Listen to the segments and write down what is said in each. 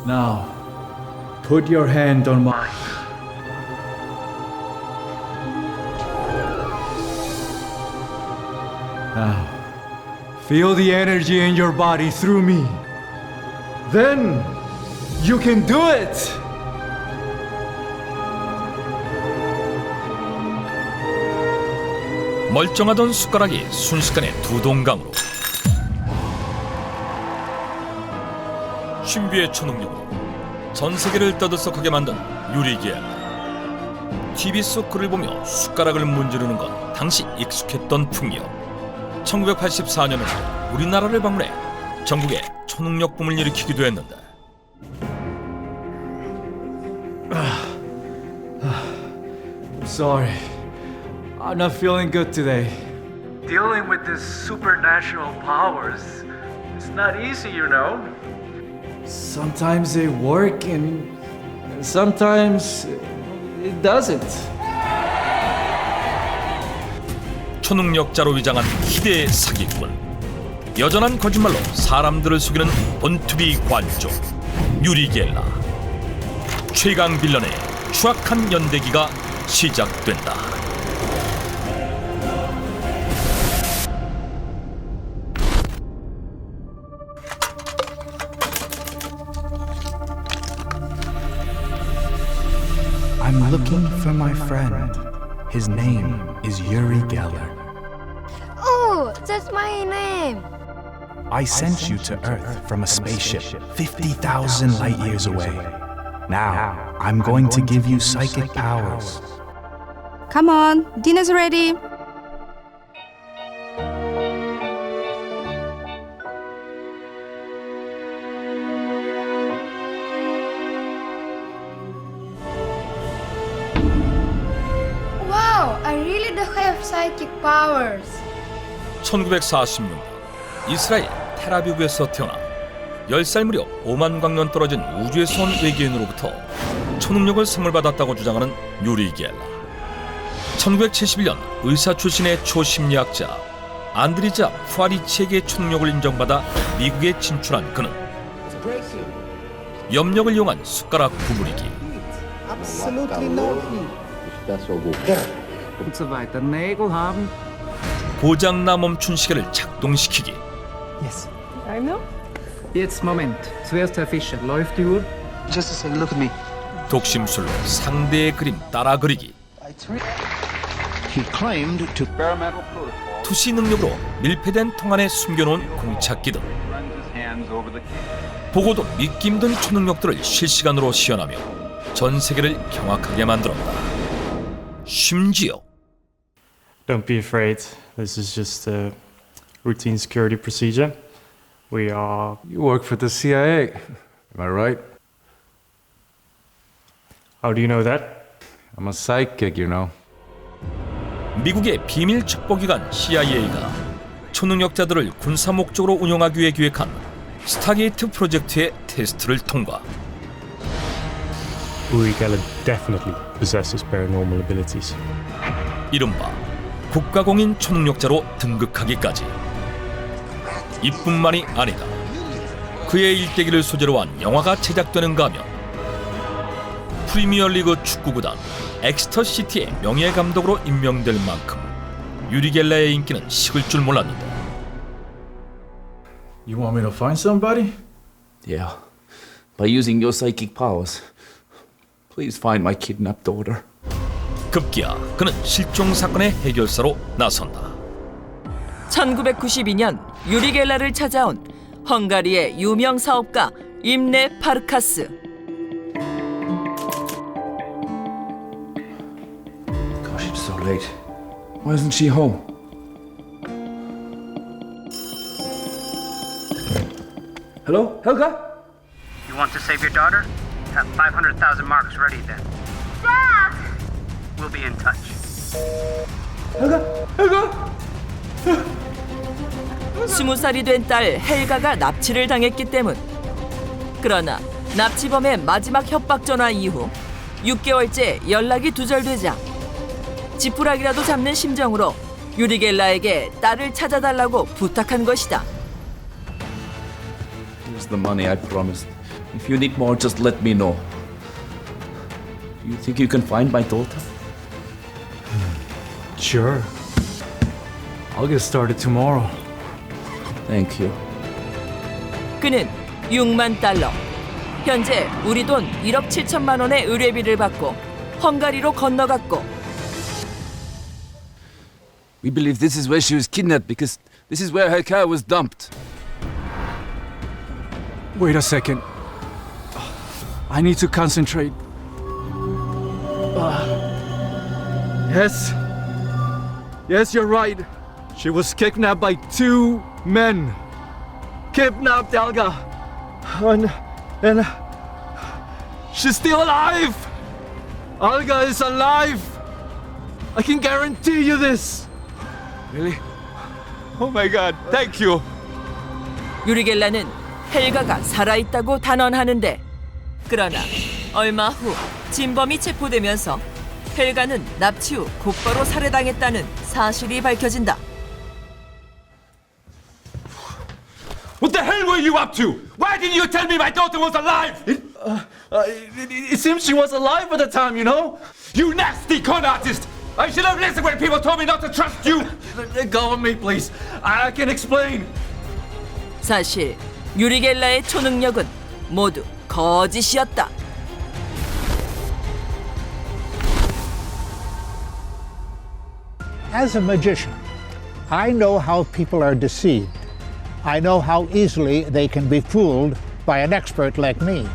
Now, put your hand on mine. Now, feel the energy in your body through me. Then, you can do it! 멀쩡하던 숟가락이 순식간에 두 동강으로, 신비의 초능력으로 전 세계를 떠들썩하게 만든 유리겔라. TV 속 글을 보며 숟가락을 문지르는 건 당시 익숙했던 풍경. 1984년에 우리나라를 방문해 전국에 초능력 붐을 일으키기도 했는데, Sorry, I'm not feeling good today. Dealing with these supernatural powers, it's not easy, you know. Sometimes they work and sometimes it doesn't. 초능력자로 위장한 희대의 사기꾼. 여전한 거짓말로 사람들을 속이는 본투비 관종 유리겔라. 최강 빌런의 추악한 연대기가 시작된다. I'm looking for my friend. His name is Uri Geller. Oh, that's my name. I sent you to Earth from a spaceship 50,000 light years away. Now, I'm going to give you psychic powers. Come on, dinner's ready. Wow, I really do have psychic powers. 1940년대 이스라엘 텔아비브에서 태어나 10살 무렵 5만 광년 떨어진 우주에서 온 외계인으로부터 초능력을 선물 받았다고 주장하는 유리겔라. 1971년 의사 출신의 초심리학자 안드리자 푸아리치에게 초능력을 인정받아 미국에 진출한 그는 염력을 이용한 숟가락 구부리기, Absolutely no heat. Und so weiter. Nägel haben. 고장나 멈춘 시계를 작동시키기, Yes. I know. Jetzt Moment. Zuerst Herr Fischer. Läuft die Uhr? Just a second. Look at me. 독심술로 상대의 그림 따라 그리기, He claimed to experimental protocol 투시 능력으로 밀폐된 통 안에 숨겨놓은 공착기 등 runs his hands over the 보고도 믿기 힘든 초능력들을 실시간으로 시연하며 전 세계를 경악하게 만들었다. 심지어 Don't be afraid. This is just a routine security procedure. We are... You work for the CIA, am I right? How do you know that? I'm a psychic, you know. 미국의 비밀 첩보기관 CIA가 초능력자들을 군사 목적으로 운용하기 위해 기획한 스타게이트 프로젝트의 테스트를 통과. Uri Geller definitely possesses paranormal abilities. 이른바 국가공인 초능력자로 등극하기까지. 이뿐만이 아니다. 그의 일대기를 소재로 한 영화가 제작되는가 하면 프리미어리그 축구구단 엑스터시티의 명예감독으로 임명될 만큼 유리겔라의 인기는 식을 줄 몰랐는데, You want me to find somebody? Yeah, by using your psychic powers. Please find my kidnapped daughter. 급기야 그는 실종 사건의 해결사로 나선다. 1992년 유리겔라를 찾아온 헝가리의 유명 사업가 임레 파르카스. Gosh, it's so late. Why isn't she home? Hello, Helga? You want to save your daughter? Have 500,000 marks ready then. Dad! We'll be in touch. Helga? Helga? 20살이 된 딸 헬가가 납치를 당했기 때문. 그러나 납치범의 마지막 협박 전화 이후 6개월째 연락이 두절되자 지푸라기라도 잡는 심정으로 유리겔라에게 딸을 찾아달라고 부탁한 것이다. Here's the money I promised. If you need more, just let me know. You think you can find my daughter? Sure. I'll get started tomorrow. Thank you. 그는 6만 달러, 현재 우리 돈 1억 7천만 원의 의뢰비를 받고 헝가리로 건너갔고 We believe this is where she was kidnapped because this is where her car was dumped. Wait a second. I need to concentrate. Yes. Yes, you're right. She was kidnapped by 2 men. Kidnapped Elga. And she's still alive. Olga is alive. I can guarantee you this. Really? Oh my God, thank you. 유리 겔라는 헬가가 살아있다고 단언하는데 그러나 얼마 후 진범이 체포되면서 헬가는 납치 후 곧바로 살해당했다는 사실이 밝혀진다. What the hell were you up to? Why didn't you tell me my daughter was alive? It seems she was alive at the time, you know? You nasty con artist! I should have listened when people told me not to trust you! Let go of me, please. I can explain. 사실 유리 겔라의 초능력은 모두 거짓이었다. As a magician, I know how people are deceived. I know how easily they can be fooled by an expert like me.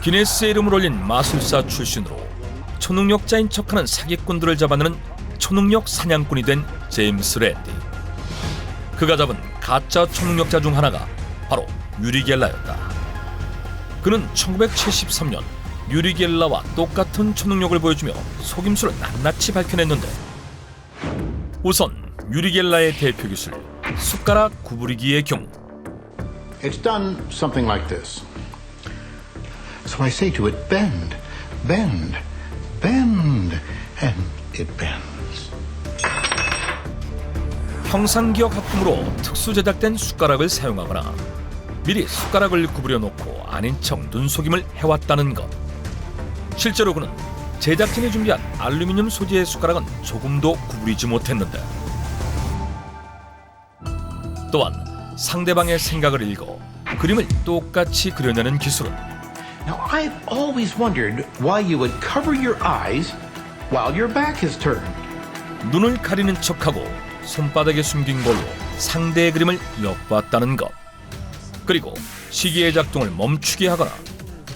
기네스에 이름을 올린 마술사 출신으로 초능력자인 척하는 사기꾼들을 잡아내는 초능력 사냥꾼이 된 제임스 랜디. 그가 잡은 가짜 초능력자 중 하나가 바로 유리 겔라였다. 그는 1973년 유리 겔라와 똑같은 초능력을 보여주며 속임수를 낱낱이 밝혀냈는데 우선 유리 겔라의 대표 기술 숟가락 구부리기의 경우 It's done something like this. So I say to it, bend, bend, bend, and it bends. 형상기억 학품으로 특수 제작된 숟가락을 사용하거나 미리 숟가락을 구부려 놓고 아닌 척 눈속임을 해왔다는 것. 실제로 그는 제작진이 준비한 알루미늄 소재의 숟가락은 조금도 구부리지 못했는데 또한 상대방의 생각을 읽어 그림을 똑같이 그려내는 기술은 Now, I've always wondered why you would cover your eyes while your back is turned. 눈을 가리는 척하고 손바닥에 숨긴 걸로 상대의 그림을 엿봤다는 것. 그리고 시계의 작동을 멈추게 하거나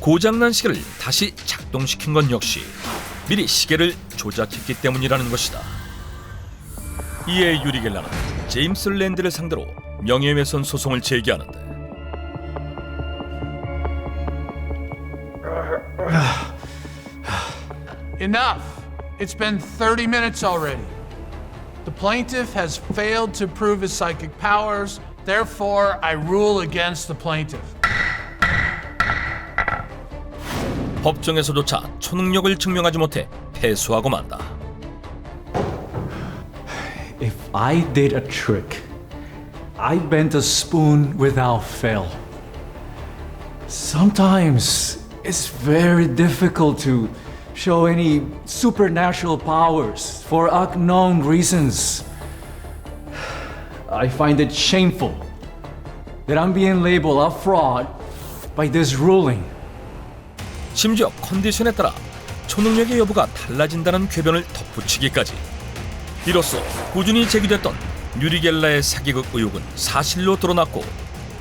고장난 시계를 다시 작동시킨 건 역시 미리 시계를 조작했기 때문이라는 것이다. 이에 유리 겔라는 제임스 랜디를 상대로 명예훼손 소송을 제기하는데 Enough! It's been 30 minutes already. The plaintiff has failed to prove his psychic powers. Therefore, I rule against the plaintiff. 법정에서조차 초능력을 증명하지 못해 패소하고 만다. If I did a trick, I bent a spoon without fail. Sometimes it's very difficult to show any supernatural powers for unknown reasons. I find it shameful that I'm being labeled a fraud by this ruling. 심지어 컨디션에 따라 초능력의 여부가 달라진다는 궤변을 덧붙이기까지. 이로써 꾸준히 제기됐던 유리 겔라의 사기극 의혹은 사실로 드러났고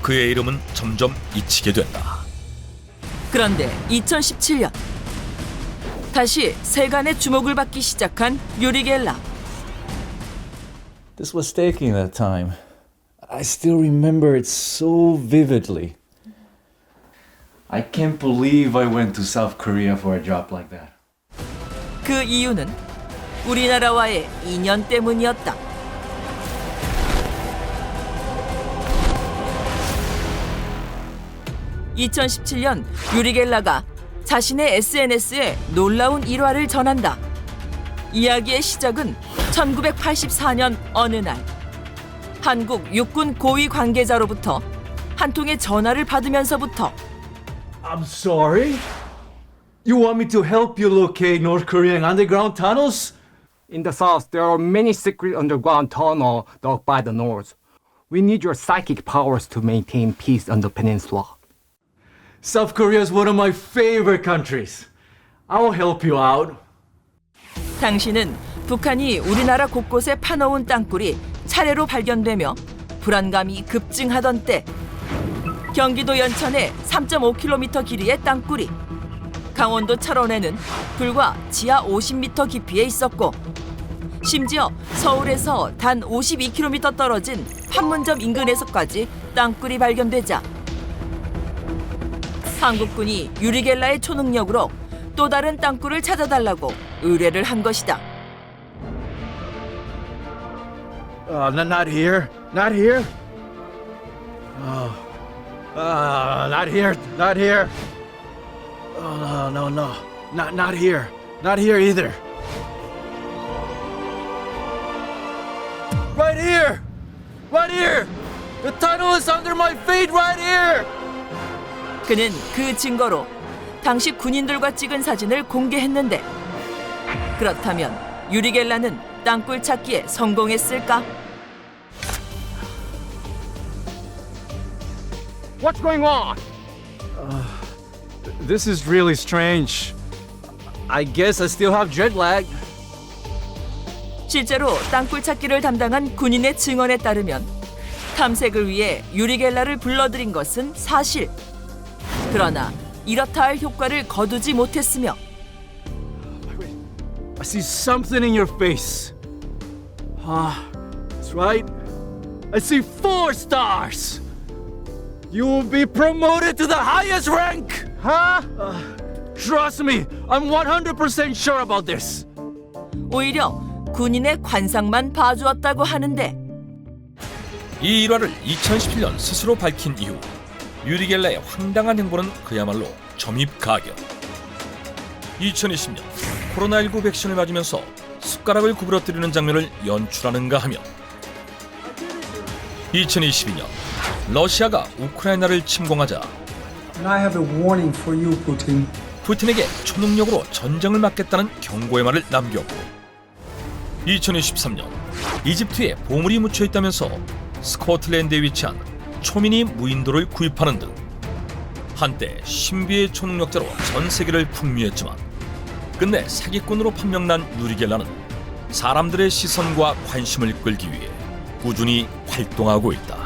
그의 이름은 점점 잊히게 된다. 그런데 2017년 다시 세간의 주목을 받기 시작한 유리 겔라. This was taking that time. I still remember it so vividly. I can't believe I went to South Korea for a job like that. 그 이유는 우리나라와의 인연 때문이었다. (2017년) 유리 겔라가 자신의 SNS에 놀라운 일화를 전한다. 이야기의 시작은 1984년 어느 날 한국 육군 고위 관계자로부터 한 통의 전화를 받으면서부터 I'm sorry? You want me to help you locate North Korean underground tunnels? In the south, there are many secret underground tunnels dug by the north. We need your psychic powers to maintain peace on the peninsula. South Korea is one of my favorite countries. I'll help you out. 당시는 북한이 우리나라 곳곳에 파놓은 땅굴이 차례로 발견되며 불안감이 급증하던 때 경기도 연천에 3.5km 길이의 땅굴이 강원도 철원에는 불과 지하 50m 깊이에 있었고 심지어 서울에서 단 52km 떨어진 판문점 인근에서까지 땅굴이 발견되자 한국군이 유리겔라의 초능력으로 또 다른 땅굴을 찾아달라고 의뢰를 한 것이다. Not here. Not here. Not here. Not here. Oh, no. Not here. Not here either. Right here. Right here. The tunnel is under my feet right here. 그는 그 증거로 당시 군인들과 찍은 사진을 공개했는데 그렇다면 유리겔라는 땅굴 찾기에 성공했을까? What's going on? This is really strange. I guess I still have jet lag. 실제로 땅굴 찾기를 담당한 군인의 증언에 따르면 탐색을 위해 유리겔라를 불러들인 것은 사실. 그러나 이렇다 할 효과를 거두지 못했으며 I see something in your face. That's right. I see 4 stars. You will be promoted to the highest rank. Trust me, I'm 100% sure about this. 오히려 군인의 관상만 봐주었다고 하는데 이 일화를 2017년 스스로 밝힌 이후 유리겔라의 황당한 행보는 그야말로 점입가격. 2020년 코로나19 백신을 맞으면서 숟가락을 구부러뜨리는 장면을 연출하는가 하며 2022년 러시아가 우크라이나를 침공하자 And I have a warning for you, Putin. 푸틴에게 초능력으로 전쟁을 막겠다는 경고의 말을 남겼고 2023년 이집트에 보물이 묻혀 있다면서 스코틀랜드에 위치한 초미니 무인도를 구입하는 등 한때 신비의 초능력자로 전 세계를 풍미했지만 끝내 사기꾼으로 판명난 유리겔라는 사람들의 시선과 관심을 끌기 위해 꾸준히 활동하고 있다.